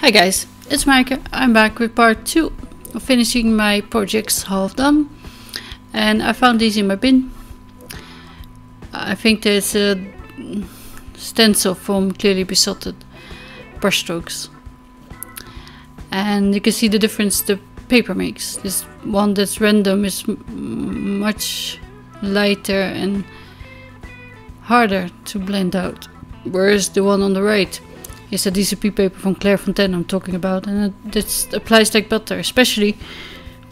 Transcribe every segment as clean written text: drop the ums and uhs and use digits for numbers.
Hi guys, it's Maaike. I'm back with part 2 of finishing my projects half done, and I found these in my bin. I think there's a stencil from clearly besotted brushstrokes, and you can see the difference the paper makes. This one that's random is much lighter and harder to blend out, whereas the one on the right is a DCP paper from Clairefontaine I'm talking about, and it applies like butter, especially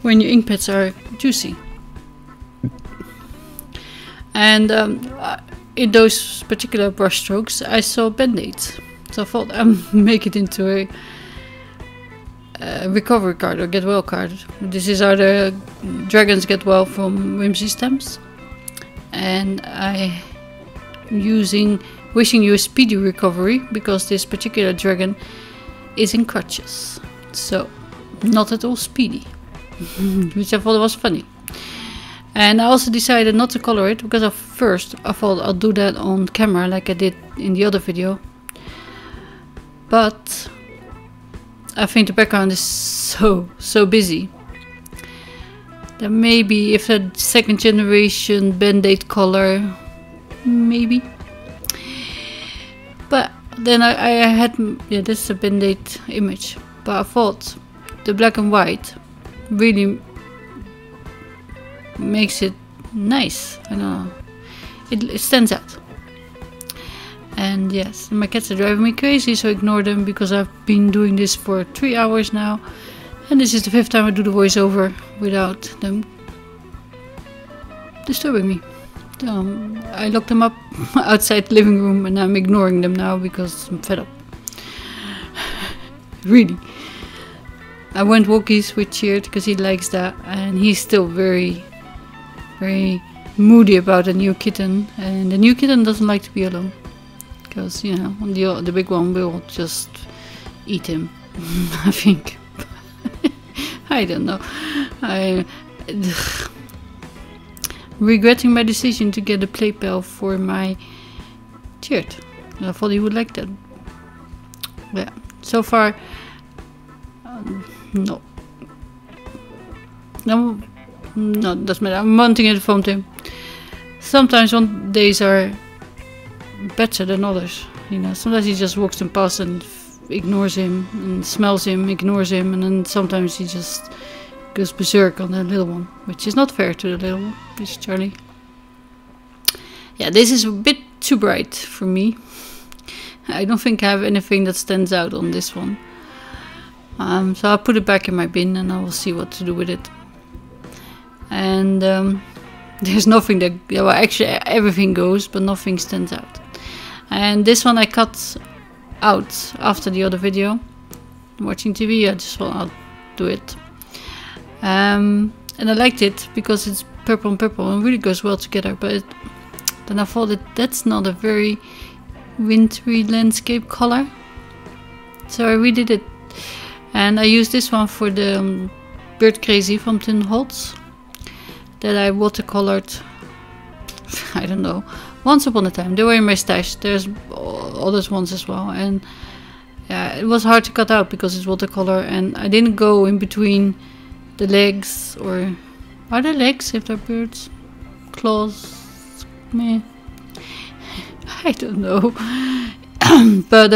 when your ink pads are juicy. And in those particular brush strokes I saw band-aids, so I thought I'd make it into a recovery card or get well card. This is our Dragons Get Well from Whimsy Stamps, and I'm wishing you a speedy recovery, because this particular dragon is in crutches, so not at all speedy, which I thought was funny. And I also decided not to color it, because at first I thought I'll do that on camera like I did in the other video, but I think the background is so busy that maybe if a second generation Band-Aid color, maybe. But then I had, yeah, this is a Band-Aid image, but I thought the black and white really makes it nice. I don't know, it stands out. And yes, my cats are driving me crazy, so ignore them, because I've been doing this for 3 hours now, and this is the 5th time I do the voiceover without them disturbing me. I locked them up outside the living room, and I'm ignoring them now because I'm fed up. Really. I went walkies with Cheered because he likes that, and he's still very moody about a new kitten, and the new kitten doesn't like to be alone, because, you know, the big one will just eat him. I think. I don't know. Regretting my decision to get a play pal for my Cheered. I thought he would like that. Yeah, so far, no, doesn't matter. I'm wanting it from him. Sometimes one days are better than others. You know, sometimes he just walks him past and ignores him, and smells him, ignores him, and then sometimes he just goes berserk on the little one, which is not fair to the little one. This Charlie. Yeah, this is a bit too bright for me. I don't think I have anything that stands out on this one. So I'll put it back in my bin, and I will see what to do with it. And there's nothing that, well, actually everything goes, but nothing stands out. And this one I cut out after the other video. Watching TV, I just thought I'll do it. And I liked it because it's purple and purple and really goes well together, but then I thought that's not a very wintry landscape color, so I redid it, and I used this one for the Bird Crazy from Tin Holtz that I watercolored, I don't know, once upon a time. They were in my stash. There's other ones as well, and yeah, it was hard to cut out because it's watercolor, and I didn't go in between the legs, or are there legs if they're birds? Claws? Meh. I don't know. But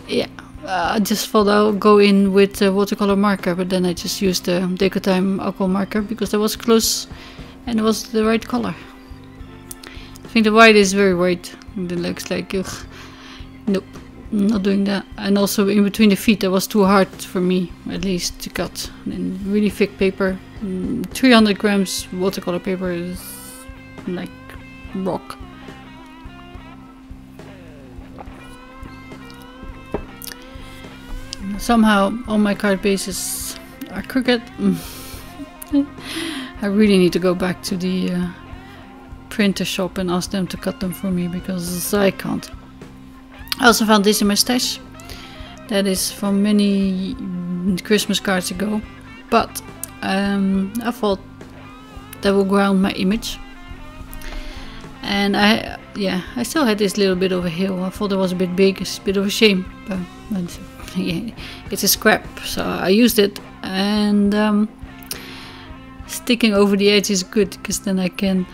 yeah, I just thought I'll go in with a watercolor marker, but then I just used the Decotime alcohol marker because that was close and it was the right color. I think the white is very white. It looks like, ugh, nope. Not doing that. And also in between the feet, that was too hard for me, at least, to cut. And really thick paper. 300 grams watercolor paper is like rock. Somehow all my card bases are crooked. I really need to go back to the printer shop and ask them to cut them for me, because I can't. I also found this in my stash. That is from many Christmas cards ago, but I thought that will ground my image. And I still had this little bit of a hill. I thought it was a bit big. It's a bit of a shame, but yeah, it's a scrap, so I used it. And sticking over the edge is good, because then I can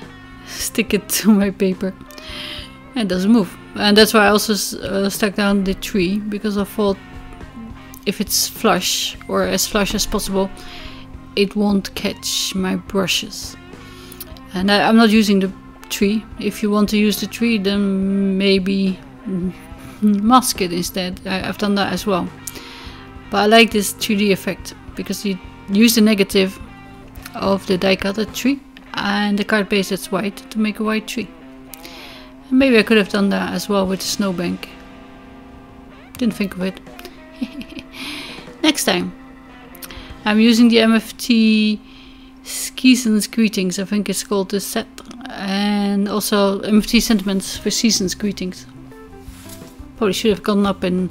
stick it to my paper and it doesn't move. And that's why I also stuck down the tree, because I thought if it's flush, or as flush as possible, it won't catch my brushes. And I'm not using the tree. If you want to use the tree, then maybe mask it instead. I've done that as well. But I like this 3D effect, because you use the negative of the die cutter tree and the card base that's white to make a white tree. And maybe I could have done that as well with the snowbank. Didn't think of it. Next time I'm using the MFT Season's Greetings, I think it's called, the set, and also MFT Sentiments for Season's Greetings. Probably should have gone up, and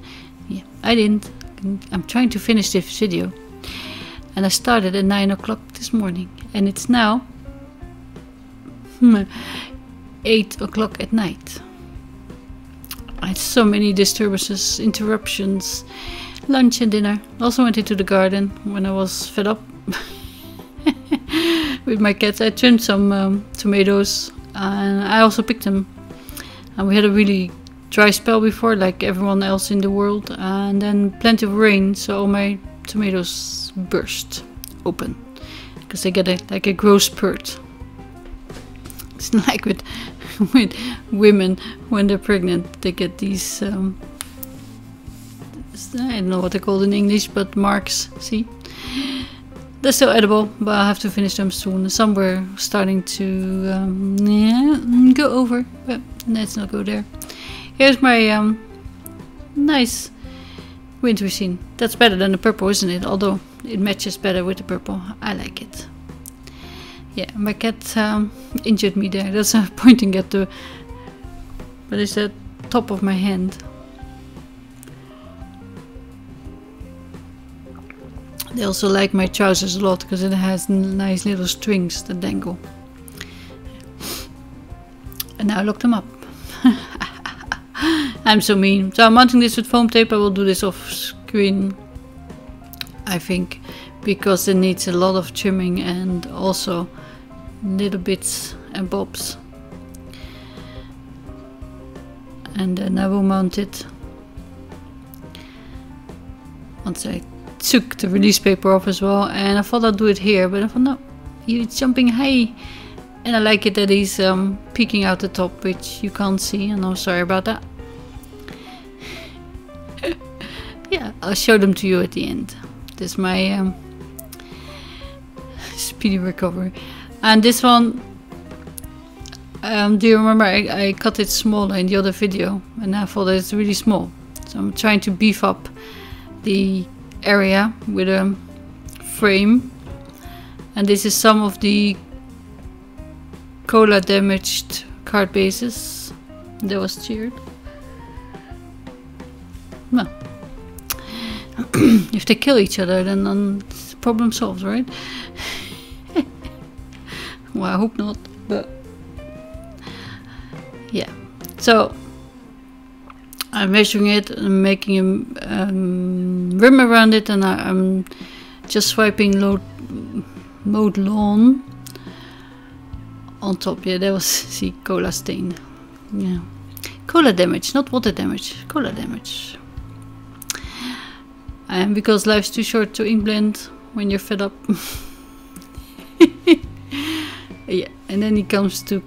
yeah, I didn't. I'm trying to finish this video, and I started at 9 o'clock this morning, and it's now 8 o'clock at night. I had so many disturbances, interruptions, lunch and dinner. Also went into the garden when I was fed up with my cats. I trimmed some tomatoes, and I also picked them. And we had a really dry spell before, like everyone else in the world, and then plenty of rain, so all my tomatoes burst open, because they get like a growth spurt. It's like with women when they're pregnant, they get these I don't know what they're called in English, but marks. See, they're still edible, but I have to finish them soon. Some were starting to go over, but let's not go there. Here's my nice winter scene. That's better than the purple, isn't it? Although it matches better with the purple. I like it. Yeah, my cat injured me there. That's pointing at the, what is that, top of my hand. They also like my trousers a lot, because it has nice little strings that dangle. And now I locked them up. I'm so mean. So I'm mounting this with foam tape. I will do this off screen, I think, because it needs a lot of trimming and also little bits and bobs. And then I will mount it once I took the release paper off as well. And I thought I'd do it here, but I thought no, he's jumping high. And I like it that he's peeking out the top, which you can't see, and I'm sorry about that. Yeah, I'll show them to you at the end. This is my speedy recovery. And this one, do you remember I cut it smaller in the other video, and I thought it's really small. So I'm trying to beef up the area with a frame. And this is some of the cola damaged card bases that was cheered. No. If they kill each other, then the problem solved, right? Well, I hope not, but yeah. So I'm measuring it and making a rim around it, and I'm just swiping mode lawn on top. Yeah, that was, see, cola stain. Yeah, cola damage, not water damage, cola damage. And because life's too short to ink blend when you're fed up. Yeah, and then he comes to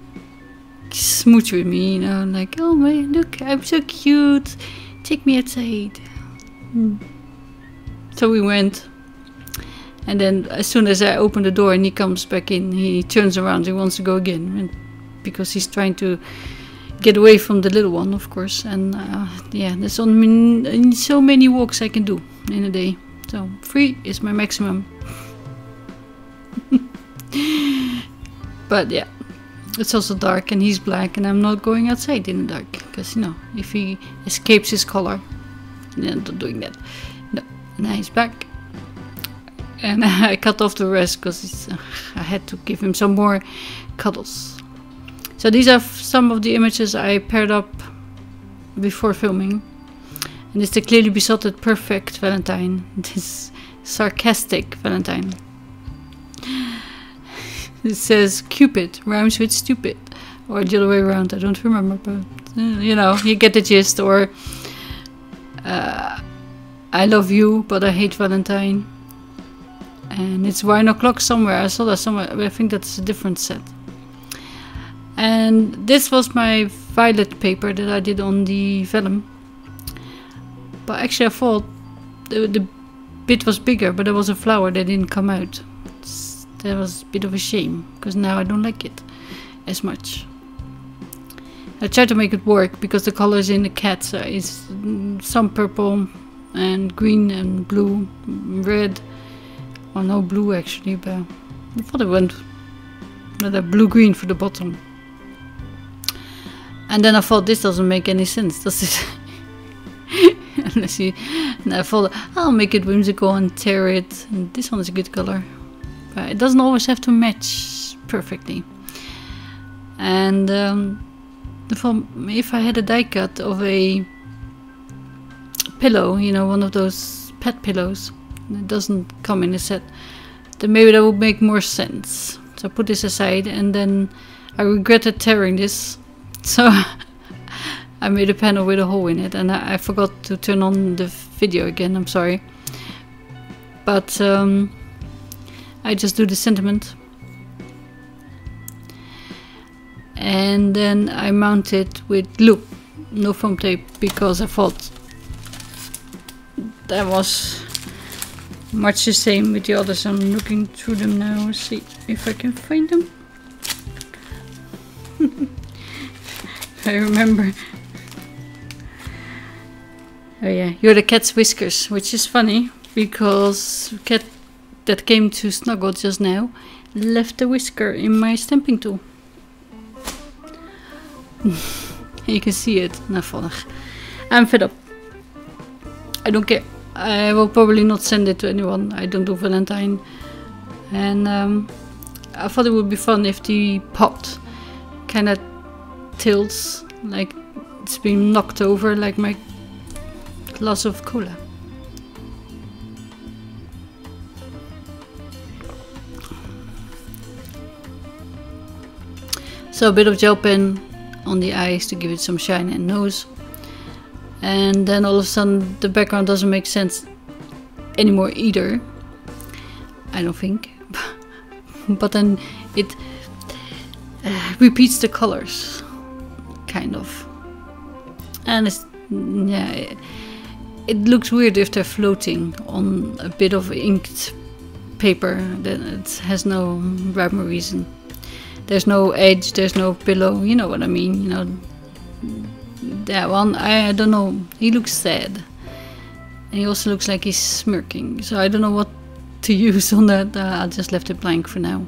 smooch with me, you know, like, oh man, look, I'm so cute, take me outside. So we went, and then as soon as I open the door and he comes back in, he turns around, he wants to go again, and because he's trying to get away from the little one, of course. And yeah, there's so many walks I can do in a day, so 3 is my maximum. But yeah, it's also dark, and he's black, and I'm not going outside in the dark, because, you know, if he escapes his color, then I'm not doing that. No. Now he's back, and I cut off the rest because I had to give him some more cuddles. So these are some of the images I paired up before filming. And it's the clearly besotted perfect Valentine. This sarcastic Valentine. It says Cupid rhymes with stupid. Or the other way around, I don't remember, but you know, you get the gist. Or I love you, but I hate Valentine. And it's wine o'clock somewhere. I saw that somewhere, but I think that's a different set. And this was my violet paper that I did on the vellum. But actually I thought the bit was bigger, but there was a flower that didn't come out. That was a bit of a shame, because now I don't like it as much. I tried to make it work, because the colors in the cats is some purple and green and blue, red. Well, no blue actually, but I thought it went with a blue-green for the bottom. And then I thought, this doesn't make any sense, does it? Unless you... And I thought, I'll make it whimsical and tear it. And this one is a good color. But it doesn't always have to match perfectly. And if I had a die cut of a pillow, you know, one of those pet pillows, that doesn't come in a set, then maybe that would make more sense. So I put this aside, and then I regretted tearing this. So I made a panel with a hole in it, and I forgot to turn on the video again, I'm sorry. But I just do the sentiment. And then I mount it with glue, no foam tape, because I thought that was much the same with the others. I'm looking through them now, let's see if I can find them. I remember. Oh yeah, you're the cat's whiskers, which is funny because the cat that came to snuggle just now left a whisker in my stamping tool. You can see it. Nou, I'm fed up. I don't care. I will probably not send it to anyone. I don't do Valentine. And I thought it would be fun if the pot kind of tilts, like it's been knocked over, like my glass of cola. So a bit of gel pen on the eyes to give it some shine and nose. And then all of a sudden the background doesn't make sense anymore either, I don't think. But then it repeats the colors, kind of. And it's, yeah, it looks weird if they're floating on a bit of inked paper. Then it has no rhyme or reason. There's no edge, there's no pillow, you know what I mean, you know. That one, I don't know, he looks sad. And he also looks like he's smirking, so I don't know what to use on that. I just left it blank for now.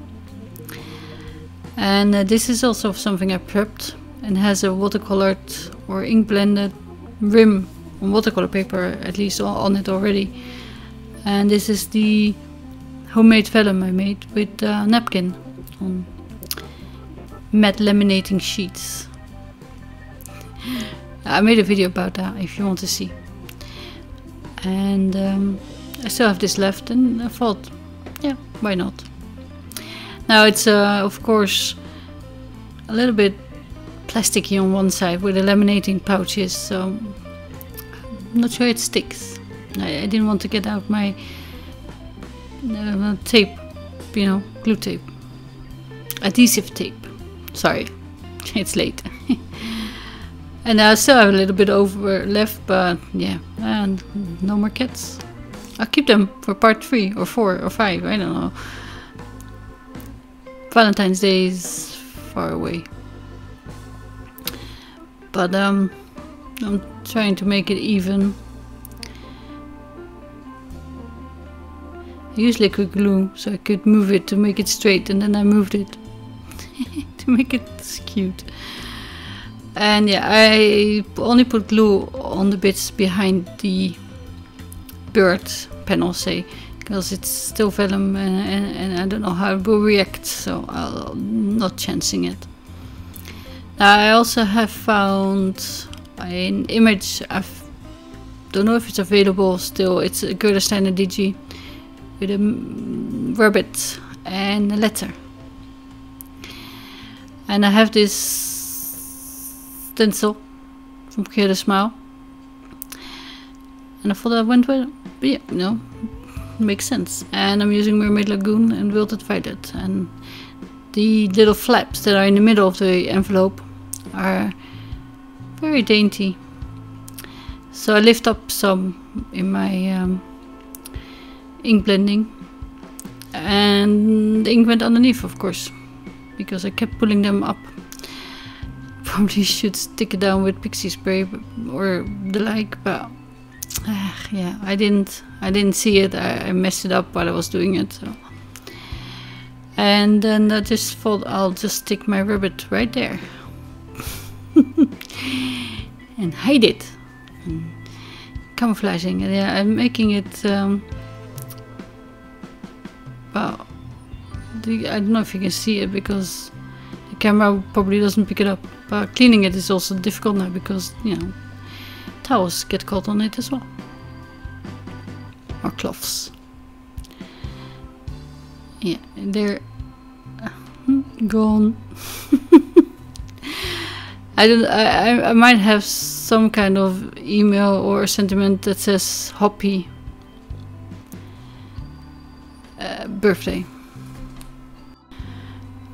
And this is also something I prepped, and has a watercolored or ink blended rim on watercolor paper, at least on it already. And this is the homemade vellum I made with napkin on matte laminating sheets. I made a video about that if you want to see. And I still have this left, and I thought, yeah, why not? Now it's of course a little bit plasticky on one side with the laminating pouches, so I'm not sure it sticks. I didn't want to get out my tape, you know, glue tape, adhesive tape. Sorry, it's late. And I still have a little bit over left, but yeah, and no more cats. I'll keep them for part 3 or 4 or 5, I don't know. Valentine's Day is far away. But I'm trying to make it even. I usually could glue, so I could move it to make it straight, and then I moved it to make it cute. And yeah, I only put glue on the bits behind the bird panel, say, because it's still vellum, and I don't know how it will react, so I'm not chancing it. I also have found an image. I don't know if it's available still. It's a Gerdersteiner DG with a rabbit and a letter. And I have this stencil from Create a Smile. And I thought that went well. But yeah, no, makes sense. And I'm using Mermaid Lagoon and Wilted Violet. And the little flaps that are in the middle of the envelope are very dainty. So I lift up some in my ink blending. And the ink went underneath, of course, because I kept pulling them up. Probably should stick it down with pixie spray or the like, but yeah, I didn't see it. I messed it up while I was doing it. So. And then I just thought I'll just stick my rabbit right there and hide it. And camouflaging, and yeah, I'm making it. Well, I don't know if you can see it because the camera probably doesn't pick it up. But cleaning it is also difficult now because, you know, towels get caught on it as well. Or cloths. Yeah, they're gone. I might have some kind of email or sentiment that says Hoppy birthday.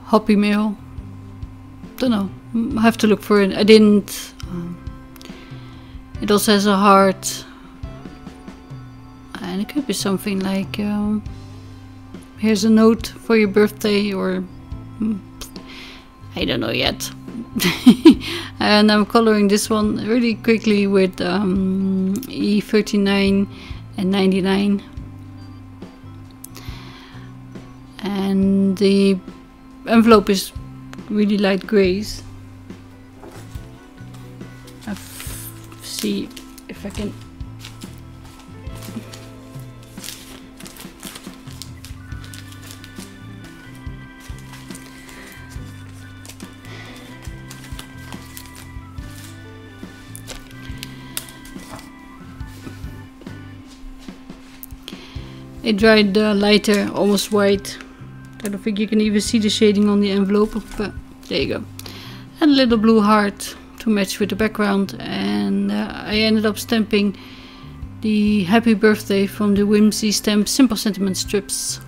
Hoppy mail. Don't know. I have to look for it. I didn't. It also has a heart. And it could be something like here's a note for your birthday, or I don't know yet. And I'm coloring this one really quickly with E39 and 99. And the envelope is really light grays. I'll see if I can. It dried lighter, almost white. I don't think you can even see the shading on the envelope, but there you go. And a little blue heart to match with the background. And I ended up stamping the happy birthday from the Whimsy stamp Simple Sentiment strips.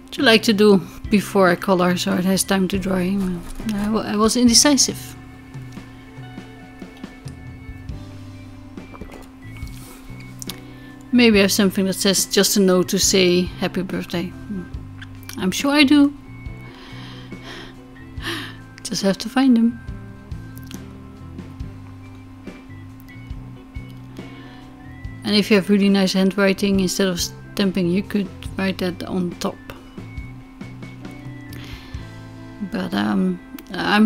Which I like to do before I color, so it has time to dry. I was indecisive. Maybe I have something that says just a note to say happy birthday. I'm sure I do. Just have to find them. And if you have really nice handwriting, instead of stamping, you could write that on top. But I'm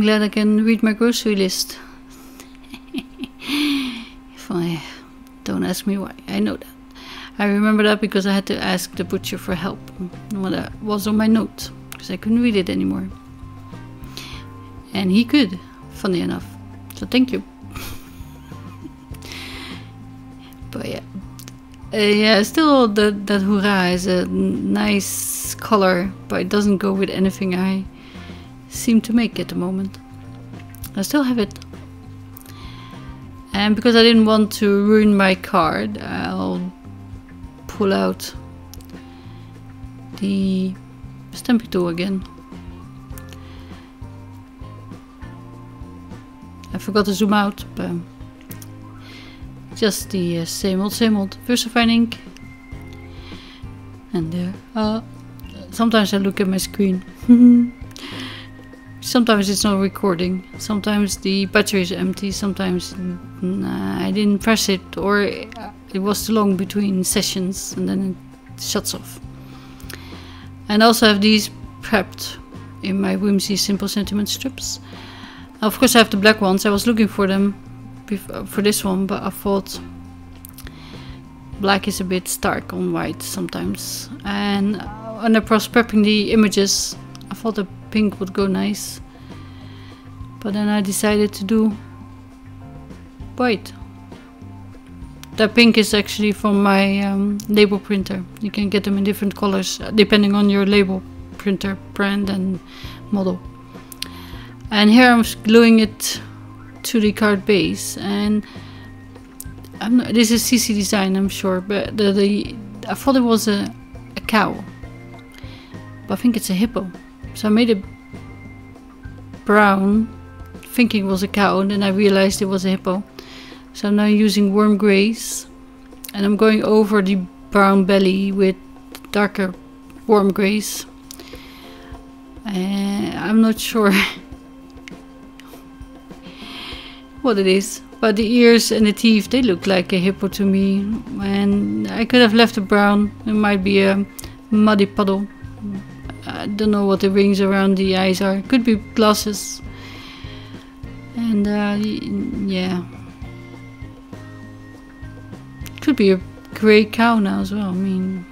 glad I can read my grocery list. Don't ask me why, I know that. I remember that because I had to ask the butcher for help when that was on my note, because I couldn't read it anymore. And he could, funny enough. So thank you. But yeah. Yeah, still that hurrah is a nice color, but it doesn't go with anything I seem to make at the moment. I still have it. And because I didn't want to ruin my card, I'll pull out the stamping tool again. I forgot to zoom out, but just the same old Versamagic ink. And there. Sometimes I look at my screen. Sometimes it's not recording. Sometimes the battery is empty. Sometimes I didn't press it, or it was too long between sessions, and then it shuts off. And I also have these prepped in my Whimsy Simple Sentiment strips. Of course I have the black ones. I was looking for them for this one, but I thought black is a bit stark on white sometimes. And when I was prepping the images, I thought the pink would go nice, but then I decided to do white. The pink is actually from my label printer. You can get them in different colors depending on your label printer brand and model. And here I'm gluing it to the card base, and this is CC Design, I'm sure, but I thought it was a cow, but I think it's a hippo. So I made it brown, thinking it was a cow, and then I realized it was a hippo. So I'm now using warm grays, and I'm going over the brown belly with darker warm grays. I'm not sure what it is, but the ears and the teeth, they look like a hippo to me, and I could have left it brown. It might be a muddy puddle. I don't know what the rings around the eyes are. Could be glasses. And yeah, could be a grey cow now as well. I mean,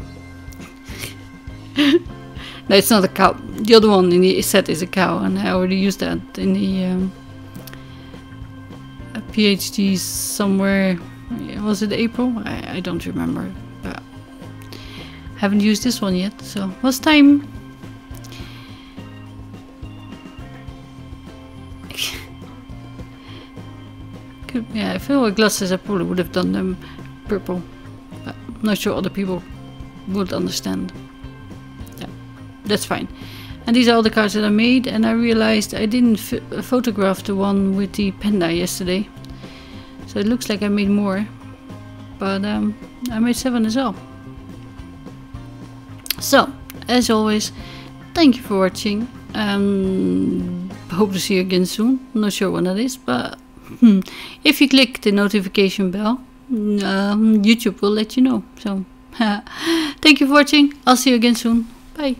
no, it's not a cow. The other one in the set is a cow, and I already used that in the PhD somewhere. Was it April? I don't remember, but haven't used this one yet, so what's time? Yeah, if I were glasses I probably would have done them purple, but I'm not sure other people would understand. Yeah, that's fine. And these are all the cards that I made, and I realized I didn't photograph the one with the panda yesterday. So it looks like I made more, but I made 7 as well. So, as always, thank you for watching. Hope to see you again soon. I'm not sure when that is, but if you click the notification bell, YouTube will let you know. So, thank you for watching. I'll see you again soon. Bye.